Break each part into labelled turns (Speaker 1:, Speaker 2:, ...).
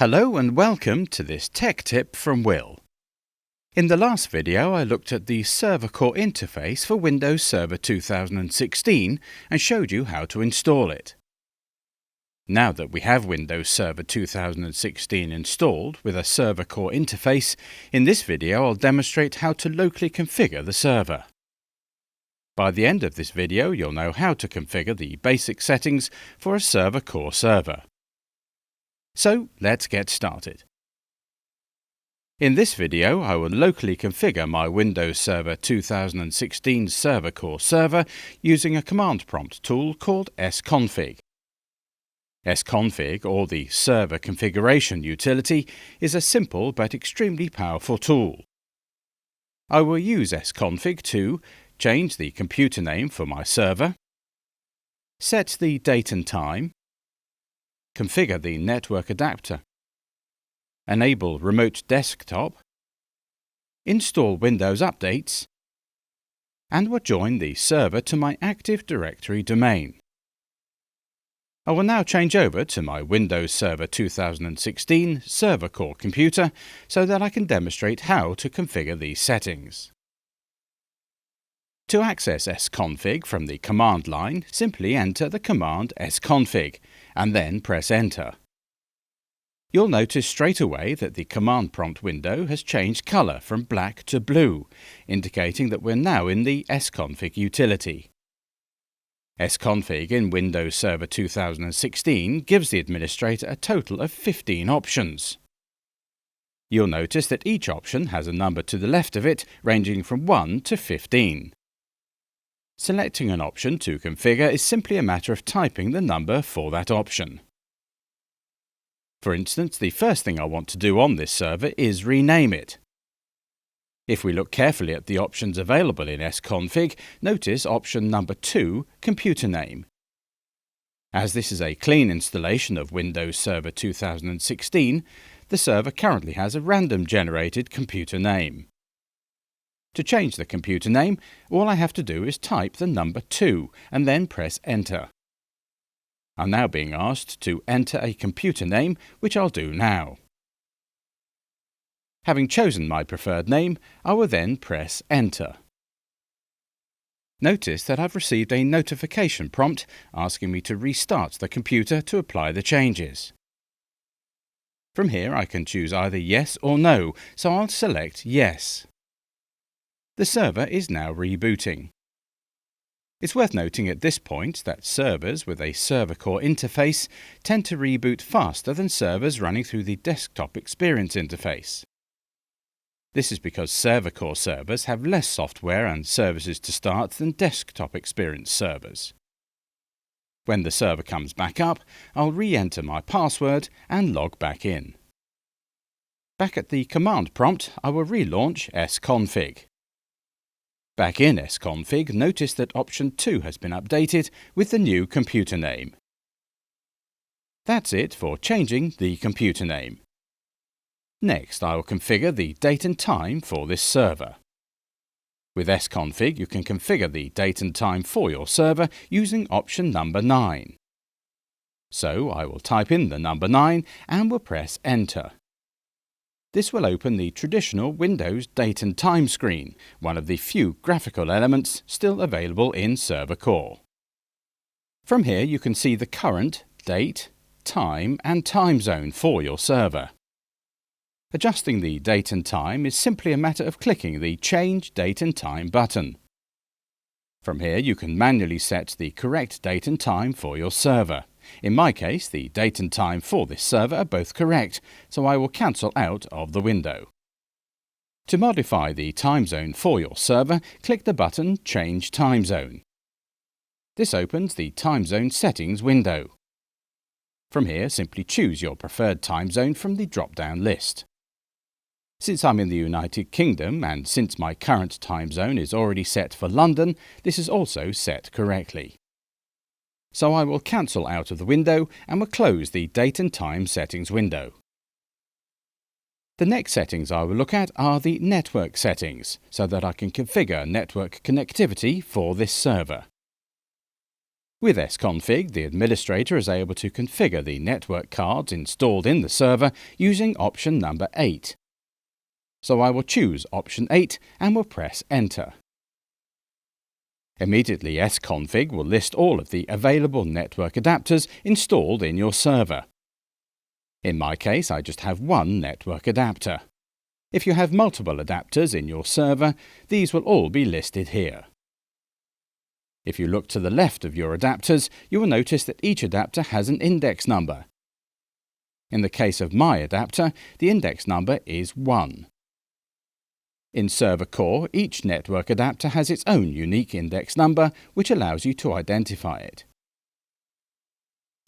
Speaker 1: Hello and welcome to this tech tip from Will. In the last video I looked at the server core interface for Windows Server 2016 and showed you how to install it. Now that we have Windows Server 2016 installed with a server core interface, in this video I'll demonstrate how to locally configure the server. By the end of this video you'll know how to configure the basic settings for a server core server. So let's get started. In this video I will locally configure my Windows Server 2016 server core server using a command prompt tool called SCONFIG. SCONFIG, or the Server Configuration Utility, is a simple but extremely powerful tool. I will use SCONFIG to change the computer name for my server, set the date and time, configure the network adapter, enable remote desktop, install Windows updates, and will join the server to my Active Directory domain. I will now change over to my Windows Server 2016 server core computer so that I can demonstrate how to configure these settings. To access SCONFIG from the command line, simply enter the command SCONFIG and then press Enter. You'll notice straight away that the command prompt window has changed colour from black to blue, indicating that we're now in the SCONFIG utility. SCONFIG in Windows Server 2016 gives the administrator a total of 15 options. You'll notice that each option has a number to the left of it ranging from 1 to 15. Selecting an option to configure is simply a matter of typing the number for that option. For instance, the first thing I want to do on this server is rename it. If we look carefully at the options available in SCONFIG, notice option number 2, Computer Name. As this is a clean installation of Windows Server 2016, the server currently has a random generated computer name. To change the computer name, all I have to do is type the number 2 and then press Enter. I'm now being asked to enter a computer name, which I'll do now. Having chosen my preferred name, I will then press Enter. Notice that I've received a notification prompt asking me to restart the computer to apply the changes. From here I can choose either Yes or No, so I'll select Yes. The server is now rebooting. It's worth noting at this point that servers with a server core interface tend to reboot faster than servers running through the desktop experience interface. This is because server core servers have less software and services to start than desktop experience servers. When the server comes back up, I'll re-enter my password and log back in. Back at the command prompt, I will relaunch SCONFIG. Back in SCONFIG, notice that option 2 has been updated with the new computer name. That's it for changing the computer name. Next, I will configure the date and time for this server. With SCONFIG, you can configure the date and time for your server using option number 9. So, I will type in the number 9 and will press Enter. This will open the traditional Windows Date and Time screen, one of the few graphical elements still available in Server Core. From here you can see the current date, time and time zone for your server. Adjusting the date and time is simply a matter of clicking the Change Date and Time button. From here you can manually set the correct date and time for your server. In my case, the date and time for this server are both correct, so I will cancel out of the window. To modify the time zone for your server, click the button Change Time Zone. This opens the Time Zone Settings window. From here, simply choose your preferred time zone from the drop-down list. Since I'm in the United Kingdom and since my current time zone is already set for London, this is also set correctly. So I will cancel out of the window and will close the Date and Time Settings window. The next settings I will look at are the network settings, so that I can configure network connectivity for this server. With SCONFIG, the administrator is able to configure the network cards installed in the server using option number 8. So I will choose option 8 and will press Enter. Immediately, SCONFIG will list all of the available network adapters installed in your server. In my case, I just have one network adapter. If you have multiple adapters in your server, these will all be listed here. If you look to the left of your adapters, you will notice that each adapter has an index number. In the case of my adapter, the index number is 1. In Server Core, each network adapter has its own unique index number, which allows you to identify it.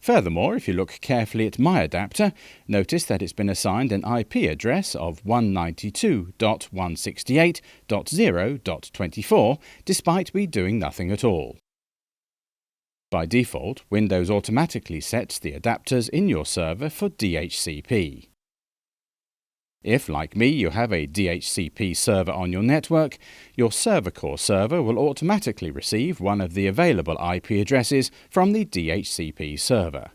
Speaker 1: Furthermore, if you look carefully at my adapter, notice that it's been assigned an IP address of 192.168.0.24, despite me doing nothing at all. By default, Windows automatically sets the adapters in your server for DHCP. If, like me, you have a DHCP server on your network, your Server Core server will automatically receive one of the available IP addresses from the DHCP server.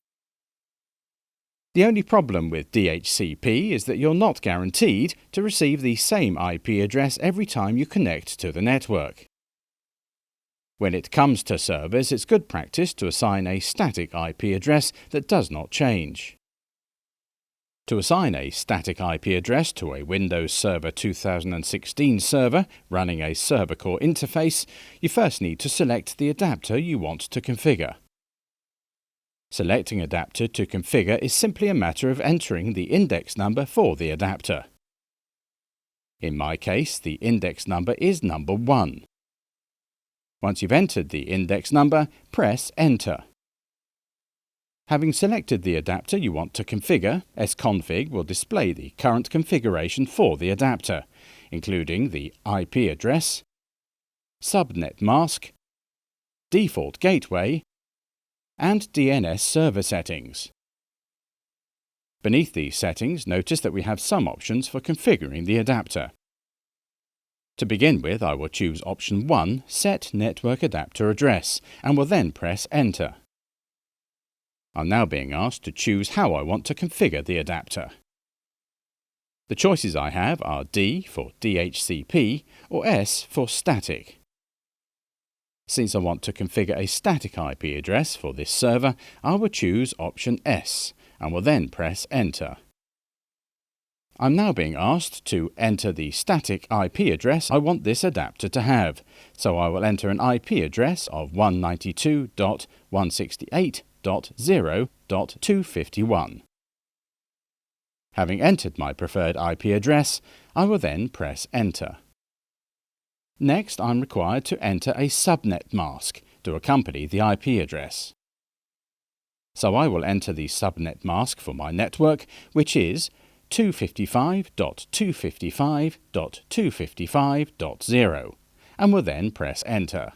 Speaker 1: The only problem with DHCP is that you're not guaranteed to receive the same IP address every time you connect to the network. When it comes to servers, it's good practice to assign a static IP address that does not change. To assign a static IP address to a Windows Server 2016 server running a Server Core interface, you first need to select the adapter you want to configure. Selecting adapter to configure is simply a matter of entering the index number for the adapter. In my case, the index number is number 1. Once you've entered the index number, press Enter. Having selected the adapter you want to configure, SCONFIG will display the current configuration for the adapter, including the IP address, subnet mask, default gateway, and DNS server settings. Beneath these settings, notice that we have some options for configuring the adapter. To begin with, I will choose option 1, Set Network Adapter Address, and will then press Enter. I'm now being asked to choose how I want to configure the adapter. The choices I have are D for DHCP or S for static. Since I want to configure a static IP address for this server, I will choose option S and will then press Enter. I'm now being asked to enter the static IP address I want this adapter to have, so I will enter an IP address of 192.168.0.251. Having entered my preferred IP address, I will then press Enter. Next, I'm required to enter a subnet mask to accompany the IP address. So I will enter the subnet mask for my network, which is 255.255.255.0, and will then press Enter.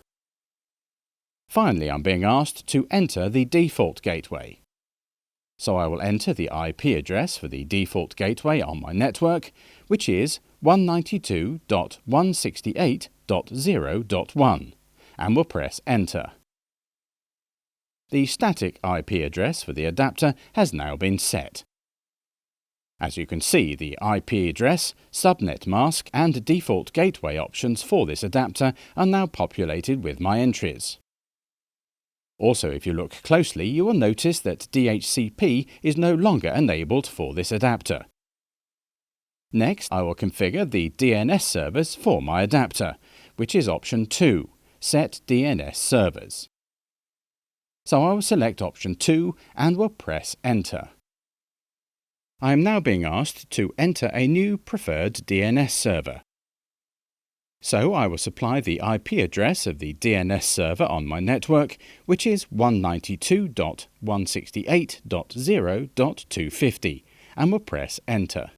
Speaker 1: Finally, I'm being asked to enter the default gateway. So I will enter the IP address for the default gateway on my network, which is 192.168.0.1, and will press Enter. The static IP address for the adapter has now been set. As you can see, the IP address, subnet mask, and default gateway options for this adapter are now populated with my entries. Also, if you look closely, you will notice that DHCP is no longer enabled for this adapter. Next, I will configure the DNS servers for my adapter, which is option 2, Set DNS Servers. So I will select option 2 and will press Enter. I am now being asked to enter a new preferred DNS server. So I will supply the IP address of the DNS server on my network, which is 192.168.0.250, and will press Enter.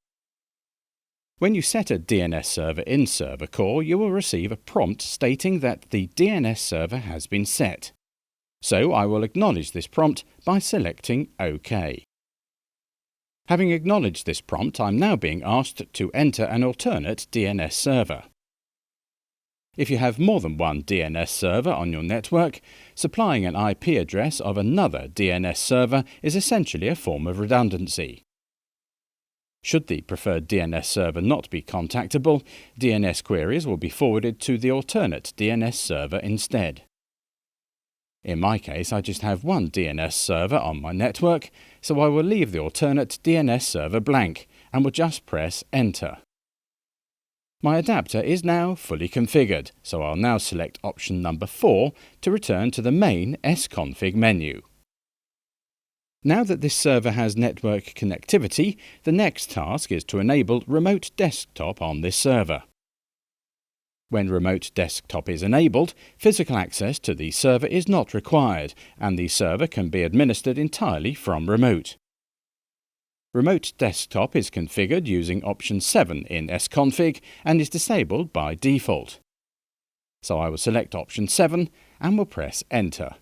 Speaker 1: When you set a DNS server in Server Core, you will receive a prompt stating that the DNS server has been set. So I will acknowledge this prompt by selecting OK. Having acknowledged this prompt, I'm now being asked to enter an alternate DNS server. If you have more than one DNS server on your network, supplying an IP address of another DNS server is essentially a form of redundancy. Should the preferred DNS server not be contactable, DNS queries will be forwarded to the alternate DNS server instead. In my case, I just have one DNS server on my network, so I will leave the alternate DNS server blank and will just press Enter. My adapter is now fully configured, so I'll now select option number 4 to return to the main SCONFIG menu. Now that this server has network connectivity, the next task is to enable remote desktop on this server. When remote desktop is enabled, physical access to the server is not required, and the server can be administered entirely from remote. Remote desktop is configured using option 7 in SCONFIG and is disabled by default. So I will select option 7 and will press Enter.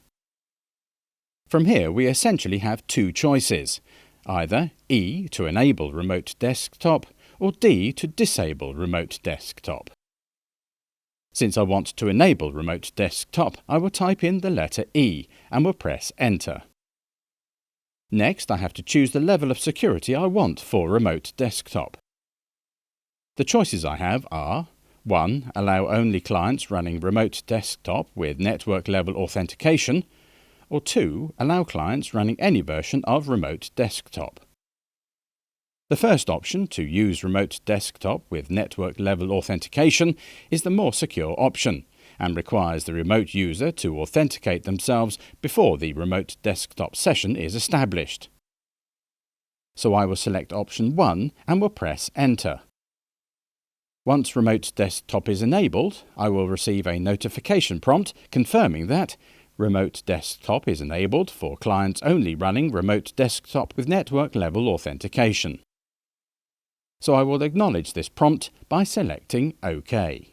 Speaker 1: From here we essentially have two choices, either E to enable remote desktop or D to disable remote desktop. Since I want to enable remote desktop, I will type in the letter E and will press Enter. Next, I have to choose the level of security I want for remote desktop. The choices I have are 1. Allow only clients running remote desktop with network level authentication, or 2. Allow clients running any version of remote desktop. The first option, to use remote desktop with network level authentication, is the more secure option and requires the remote user to authenticate themselves before the remote desktop session is established. So I will select option 1 and will press Enter. Once remote desktop is enabled, I will receive a notification prompt confirming that remote desktop is enabled for clients only running remote desktop with network level authentication. So I will acknowledge this prompt by selecting OK.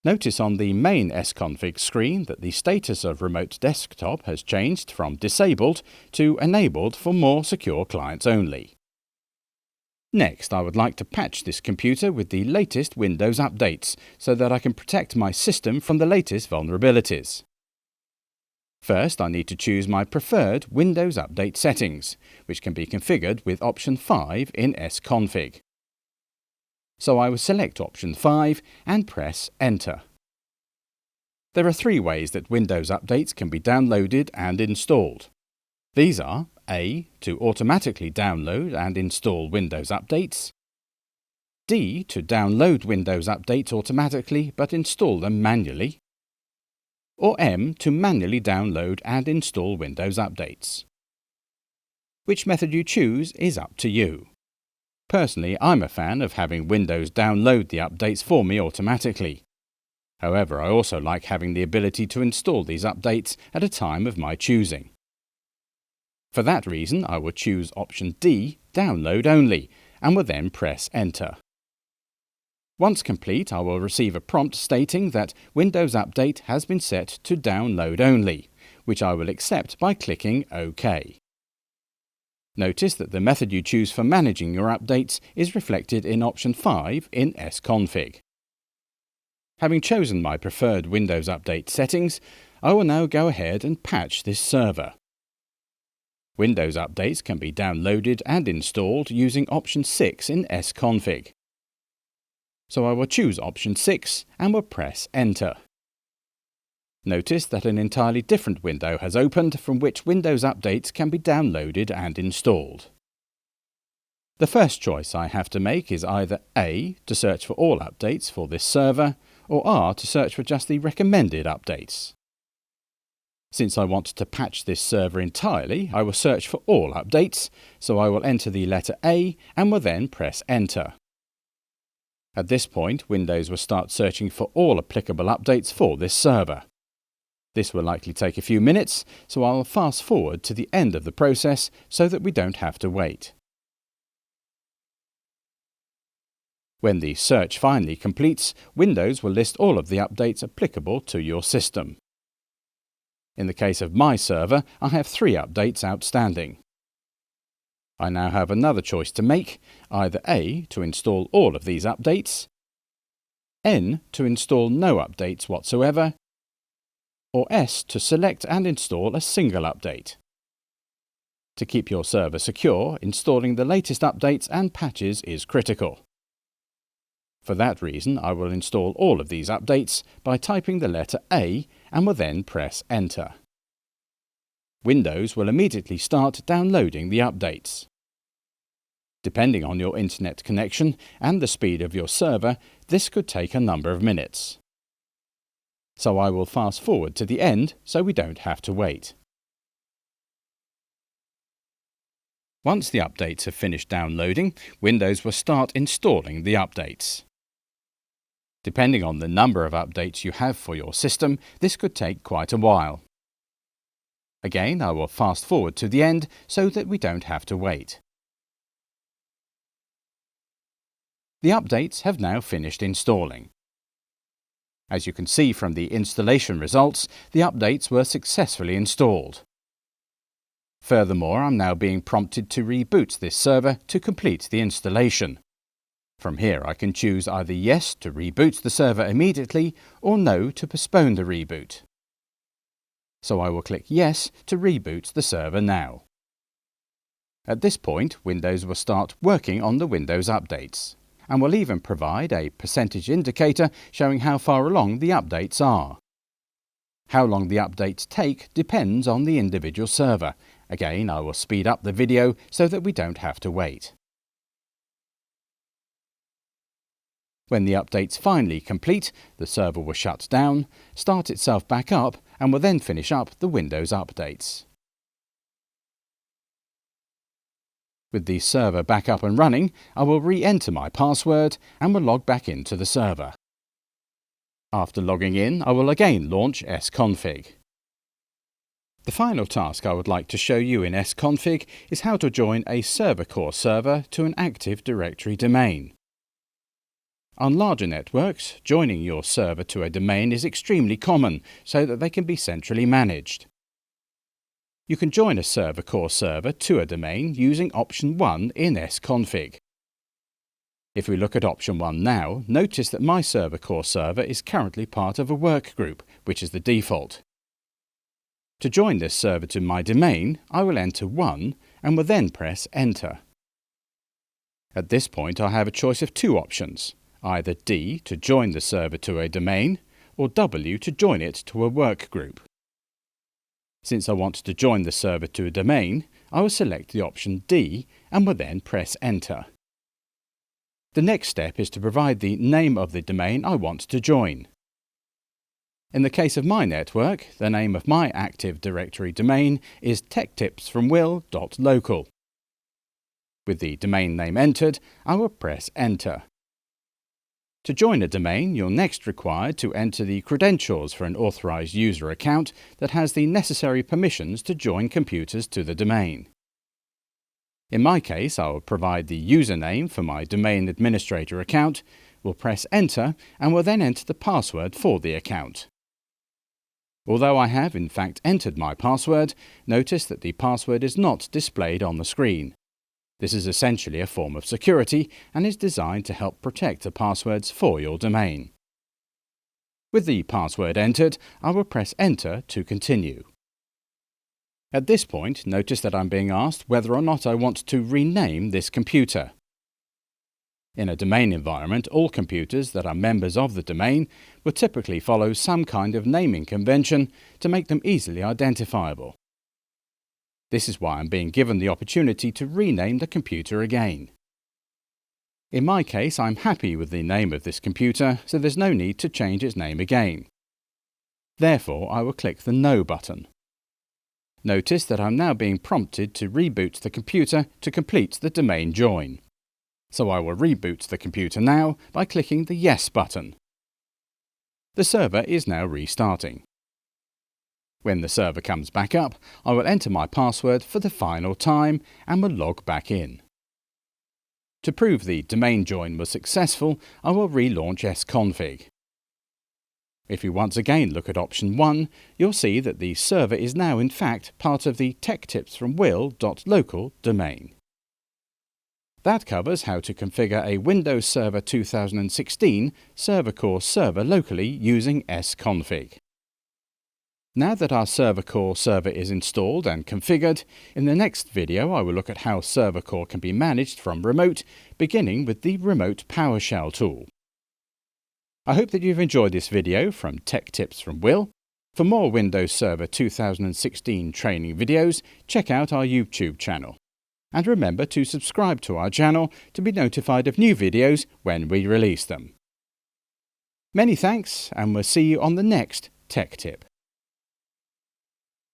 Speaker 1: Notice on the main SCONFIG screen that the status of remote desktop has changed from disabled to enabled for more secure clients only. Next, I would like to patch this computer with the latest Windows updates so that I can protect my system from the latest vulnerabilities. First, I need to choose my preferred Windows Update settings, which can be configured with option 5 in SCONFIG. So I will select option 5 and press Enter. There are 3 ways that Windows updates can be downloaded and installed. These are A. To automatically download and install Windows updates, D. To download Windows updates automatically but install them manually, or M. To manually download and install Windows updates. Which method you choose is up to you. Personally, I'm a fan of having Windows download the updates for me automatically. However, I also like having the ability to install these updates at a time of my choosing. For that reason, I will choose option D, Download Only, and will then press Enter. Once complete, I will receive a prompt stating that Windows Update has been set to Download Only, which I will accept by clicking OK. Notice that the method you choose for managing your updates is reflected in option 5 in SCONFIG. Having chosen my preferred Windows Update settings, I will now go ahead and patch this server. Windows updates can be downloaded and installed using option 6 in SCONFIG. So I will choose option 6 and will press Enter. Notice that an entirely different window has opened from which Windows updates can be downloaded and installed. The first choice I have to make is either A. To search for all updates for this server, or R. To search for just the recommended updates. Since I want to patch this server entirely, I will search for all updates, so I will enter the letter A and will then press Enter. At this point, Windows will start searching for all applicable updates for this server. This will likely take a few minutes, so I'll fast forward to the end of the process so that we don't have to wait. When the search finally completes, Windows will list all of the updates applicable to your system. In the case of my server, I have 3 updates outstanding. I now have another choice to make, either A. To install all of these updates, N to install no updates whatsoever, or S to select and install a single update. To keep your server secure, installing the latest updates and patches is critical. For that reason, I will install all of these updates by typing the letter A and will then press Enter. Windows will immediately start downloading the updates. Depending on your internet connection and the speed of your server, this could take a number of minutes. So I will fast forward to the end so we don't have to wait. Once the updates have finished downloading, Windows will start installing the updates. Depending on the number of updates you have for your system, this could take quite a while. Again, I will fast forward to the end so that we don't have to wait. The updates have now finished installing. As you can see from the installation results, the updates were successfully installed. Furthermore, I'm now being prompted to reboot this server to complete the installation. From here, I can choose either yes to reboot the server immediately or no to postpone the reboot. So I will click yes to reboot the server now. At this point, Windows will start working on the Windows updates, and will even provide a percentage indicator showing how far along the updates are. How long the updates take depends on the individual server. Again, I will speed up the video so that we don't have to wait. When the updates finally complete, the server will shut down, start itself back up, and will then finish up the Windows updates. With the server back up and running, I will re-enter my password and will log back into the server. After logging in, I will again launch SCONFIG. The final task I would like to show you in SCONFIG is how to join a server core server to an Active Directory domain. On larger networks, joining your server to a domain is extremely common so that they can be centrally managed. You can join a server core server to a domain using option 1 in SCONFIG. If we look at option 1 now, notice that my server core server is currently part of a work group, which is the default. To join this server to my domain, I will enter 1 and will then press Enter. At this point, I have a choice of two options, either D to join the server to a domain, or W to join it to a work group. Since I want to join the server to a domain, I will select the option D and will then press Enter. The next step is to provide the name of the domain I want to join. In the case of my network, the name of my Active Directory domain is techtipsfromwill.local. With the domain name entered, I will press Enter. To join a domain, you're next required to enter the credentials for an authorized user account that has the necessary permissions to join computers to the domain. In my case, I will provide the username for my domain administrator account, will press Enter, and will then enter the password for the account. Although I have in fact entered my password, notice that the password is not displayed on the screen. This is essentially a form of security and is designed to help protect the passwords for your domain. With the password entered, I will press Enter to continue. At this point, notice that I'm being asked whether or not I want to rename this computer. In a domain environment, all computers that are members of the domain will typically follow some kind of naming convention to make them easily identifiable. This is why I'm being given the opportunity to rename the computer again. In my case, I'm happy with the name of this computer, so there's no need to change its name again. Therefore, I will click the No button. Notice that I'm now being prompted to reboot the computer to complete the domain join. So I will reboot the computer now by clicking the Yes button. The server is now restarting. When the server comes back up, I will enter my password for the final time and will log back in. To prove the domain join was successful, I will relaunch SCONFIG. If you once again look at option 1, you'll see that the server is now in fact part of the techtipsfromwill.local domain. That covers how to configure a Windows Server 2016 server core server locally using SCONFIG. Now that our server core server is installed and configured, in the next video I will look at how server core can be managed from remote, beginning with the Remote PowerShell tool. I hope that you've enjoyed this video from Tech Tips from Will. For more Windows Server 2016 training videos, check out our YouTube channel. And remember to subscribe to our channel to be notified of new videos when we release them. Many thanks, and we'll see you on the next Tech Tip.